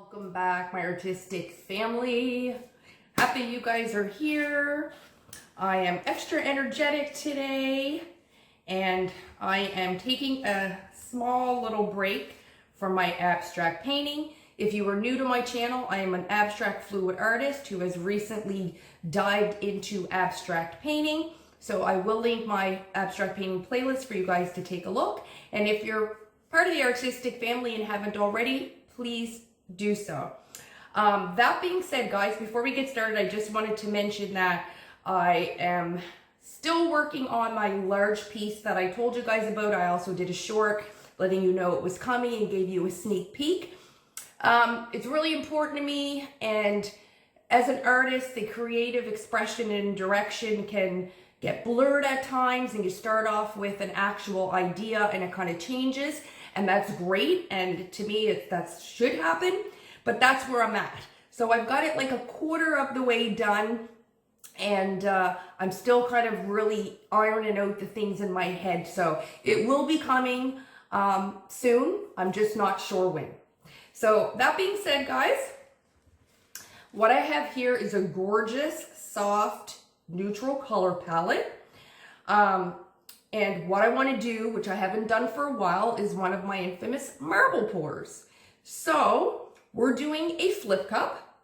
Welcome back, my artistic family. Happy you guys are here. I am extra energetic today, and I am taking a small little break from my abstract painting. If you are new to my channel, I am an abstract fluid artist who has recently dived into abstract painting. So I will link my abstract painting playlist for you guys to take a look. And if you're part of the artistic family and haven't already, please do so. That being said, guys, before we get started, I just wanted to mention that I am still working on my large piece that I told you guys about. I also did a short letting you know it was coming and gave you a sneak peek. It's really important to me, and as an artist, the creative expression and direction can get blurred at times, and you start off with an actual idea and it kind of changes, and that's great, and to me that should happen, but that's where I'm at. So I've got it like a quarter of the way done, and I'm still kind of really ironing out the things in my head, so it will be coming soon. I'm just not sure when. So that being said, guys, what I have here is a gorgeous, soft, neutral color palette. And what I want to do, which I haven't done for a while, is one of my infamous marble pours. So we're doing a flip cup,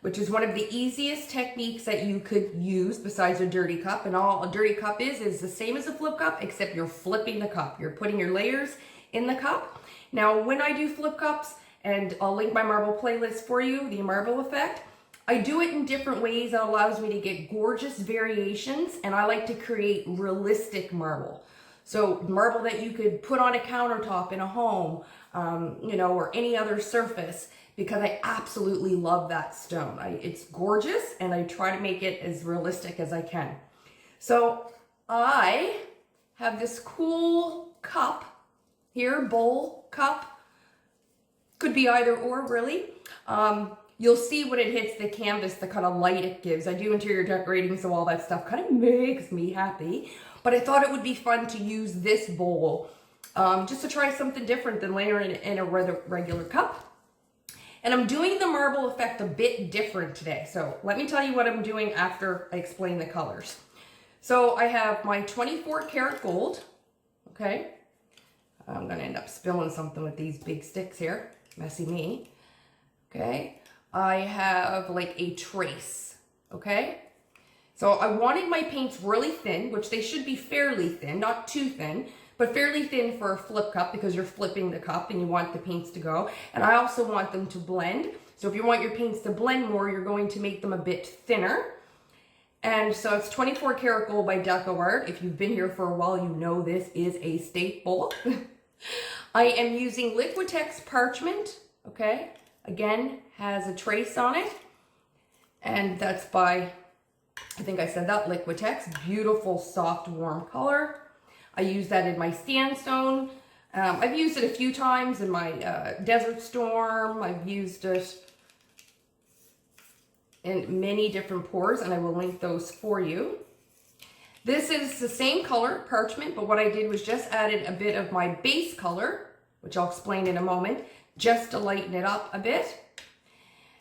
which is one of the easiest techniques that you could use besides a dirty cup. And all a dirty cup is the same as a flip cup, except you're flipping the cup. You're putting your layers in the cup. Now, when I do flip cups, and I'll link my marble playlist for you, the marble effect, I do it in different ways that allows me to get gorgeous variations, and I like to create realistic marble. So marble that you could put on a countertop in a home, or any other surface, because I absolutely love that stone. It's gorgeous, and I try to make it as realistic as I can. So I have this cool cup here, bowl cup. Could be either or, really. You'll see when it hits the canvas, the kind of light it gives. I do interior decorating, so all that stuff kind of makes me happy. But I thought it would be fun to use this bowl just to try something different than layering it in a regular cup. And I'm doing the marble effect a bit different today. So let me tell you what I'm doing after I explain the colors. So I have my 24 karat gold, okay? I'm going to end up spilling something with these big sticks here. Messy me. Okay. I have like a trace. Okay. So I wanted my paints really thin, which they should be fairly thin, not too thin, but fairly thin for a flip cup because you're flipping the cup and you want the paints to go. And I also want them to blend. So if you want your paints to blend more, you're going to make them a bit thinner. And so it's 24 karat gold by Deco Art. If you've been here for a while, you know this is a staple. I am using Liquitex parchment, okay? Again, has a trace on it. And that's by, I think I said that, Liquitex. Beautiful, soft, warm color. I use that in my sandstone. I've used it a few times in my Desert Storm. I've used it in many different pours, and I will link those for you. This is the same color, parchment, but what I did was just added a bit of my base color, which I'll explain in a moment, just to lighten it up a bit.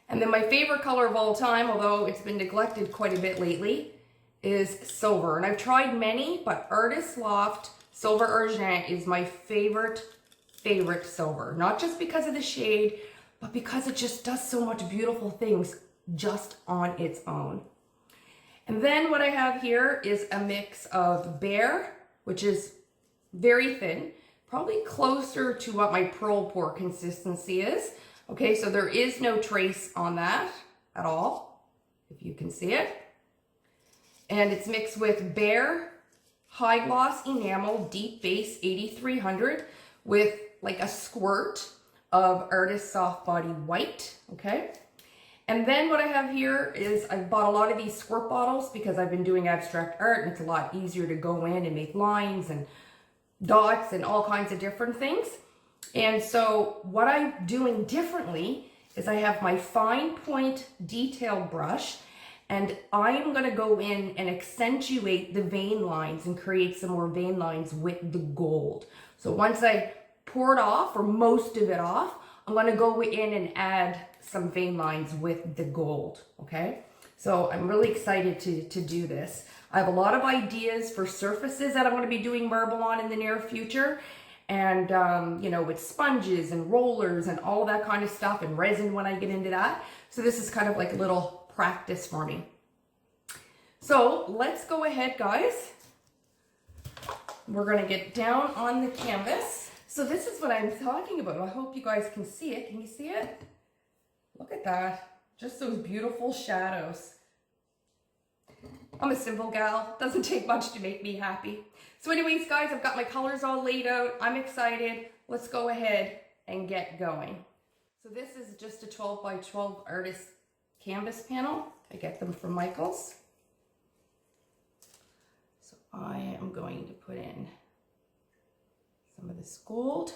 And then my favorite color of all time, although it's been neglected quite a bit lately, is silver. And I've tried many, but Artist Loft Silver Argent is my favorite silver. Not just because of the shade, but because it just does so much beautiful things just on its own. And then what I have here is a mix of Bare, which is very thin, probably closer to what my pearl pour consistency is. Okay, so there is no trace on that at all, if you can see it. And it's mixed with Bare High Gloss Enamel Deep Base 8300 with like a squirt of Artist Soft Body White, okay? And then what I have here is I've bought a lot of these squirt bottles because I've been doing abstract art, and it's a lot easier to go in and make lines and dots and all kinds of different things. And so what I'm doing differently is I have my fine point detail brush, and I'm going to go in and accentuate the vein lines and create some more vein lines with the gold. So once I pour it off, or most of it off, I'm going to go in and add some vein lines with the gold, okay? So I'm really excited to do this. I have a lot of ideas for surfaces that I'm going to be doing marble on in the near future. And, you know, with sponges and rollers and all that kind of stuff and resin when I get into that. So this is kind of like a little practice for me. So let's go ahead, guys. We're going to get down on the canvas. So this is what I'm talking about. I hope you guys can see it. Can you see it? Look at that. Just those beautiful shadows. I'm a simple gal. Doesn't take much to make me happy. So anyways, guys, I've got my colors all laid out. I'm excited. Let's go ahead and get going. So this is just a 12 by 12 artist canvas panel. I get them from Michael's. So I am going to put in some of this gold.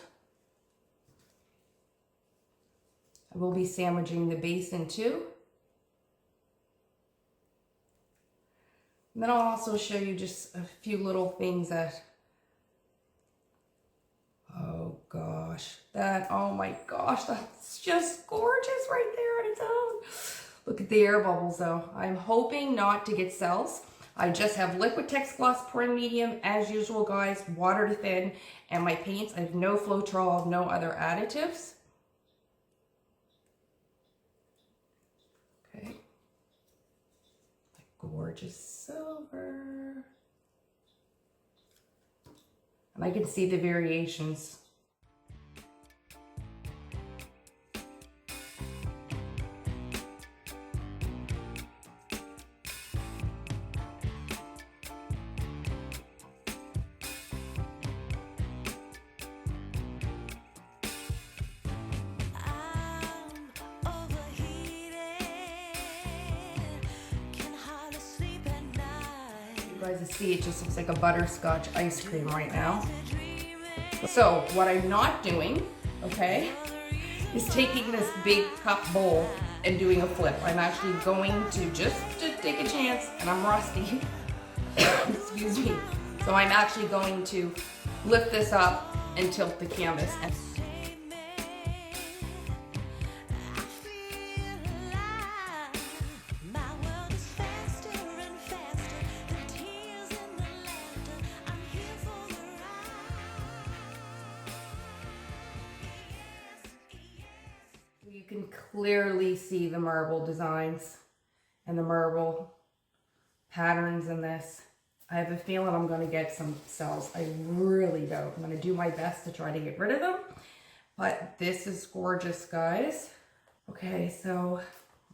I will be sandwiching the base in too. And then I'll also show you just a few little things that, oh gosh, oh my gosh, that's just gorgeous right there on its own. Look at the air bubbles though. I'm hoping not to get cells. I just have Liquitex Gloss PM medium as usual, guys, water to thin, and my paints. I have no Floetrol, no other additives. Okay. Gorgeous silver. And I can see the variations. You guys see it just looks like a butterscotch ice cream right now. So what I'm not doing, okay, is taking this big cup bowl and doing a flip. I'm actually going to just take a chance, and I'm rusty. Excuse me. So I'm actually going to lift this up and tilt the canvas. You can clearly see the marble designs and the marble patterns in this. I have a feeling I'm going to get some cells. I really don't. I'm going to do my best to try to get rid of them. But this is gorgeous, guys. Okay, so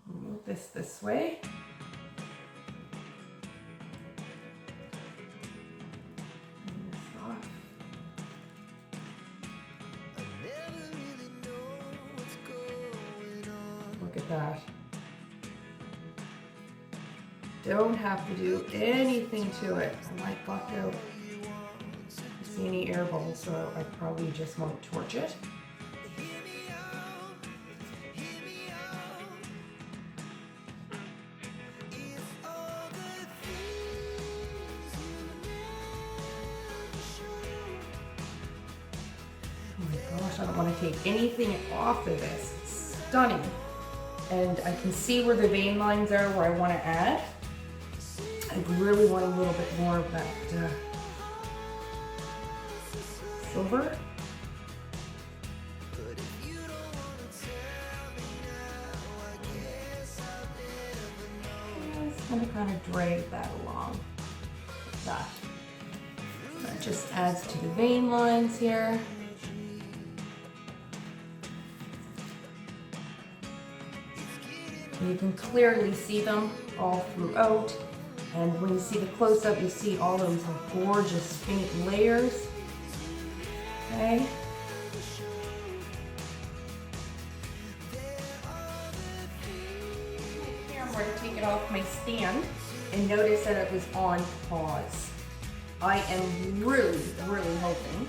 move this way. Look at that. Don't have to do anything to it. I might block out. See any air bubbles, so I probably just won't torch it. Oh my gosh, I don't want to take anything off of this. It's stunning. And I can see where the vein lines are where I want to add. I really want a little bit more of that silver. Just going to kind of drag that along like that. That just adds to the vein lines here. You can clearly see them all throughout. And when you see the close-up, you see all those gorgeous faint layers. Okay. Here I'm going to take it off my stand and notice that it was on pause. I am really, really hoping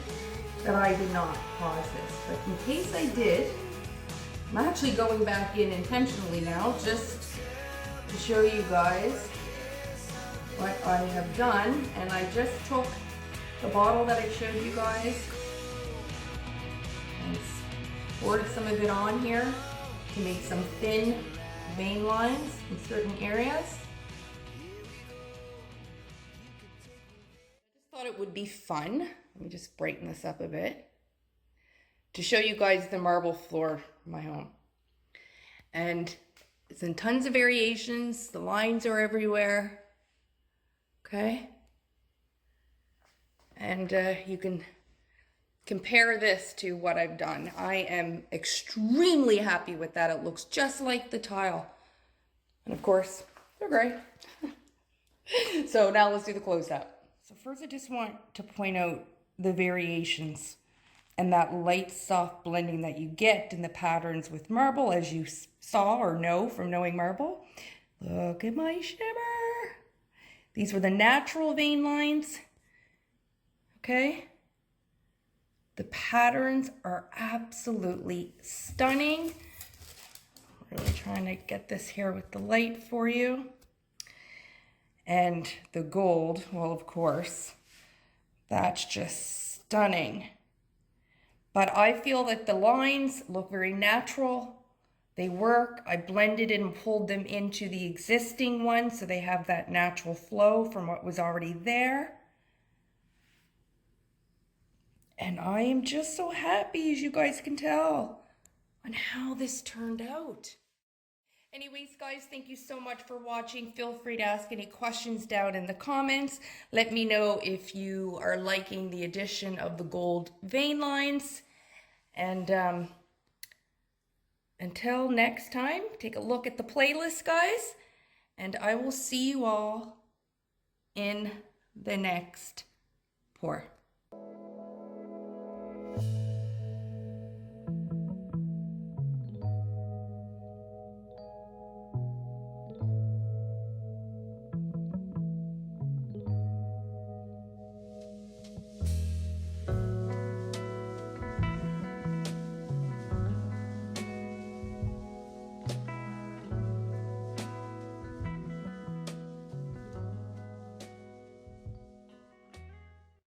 that I did not pause this. But in case I did, I'm actually going back in intentionally now just to show you guys what I have done. And I just took the bottle that I showed you guys and poured some of it on here to make some thin vein lines in certain areas. I just thought it would be fun. Let me just brighten this up a bit to show you guys the marble floor of my home. And it's in tons of variations. The lines are everywhere. Okay. And you can compare this to what I've done. I am extremely happy with that. It looks just like the tile. And of course, they're gray. So now let's do the close up. So first I just want to point out the variations and that light soft blending that you get in the patterns with marble, as you saw or know from knowing marble. Look at my shimmer. These were the natural vein lines. Okay. The patterns are absolutely stunning. Really trying to get this here with the light for you. And the gold, well, of course, that's just stunning. But I feel that the lines look very natural. They work. I blended and pulled them into the existing ones so they have that natural flow from what was already there. And I am just so happy, as you guys can tell, on how this turned out. Anyways, guys, thank you so much for watching. Feel free to ask any questions down in the comments. Let me know if you are liking the addition of the gold vein lines. And until next time, take a look at the playlist, guys. And I will see you all in the next pour.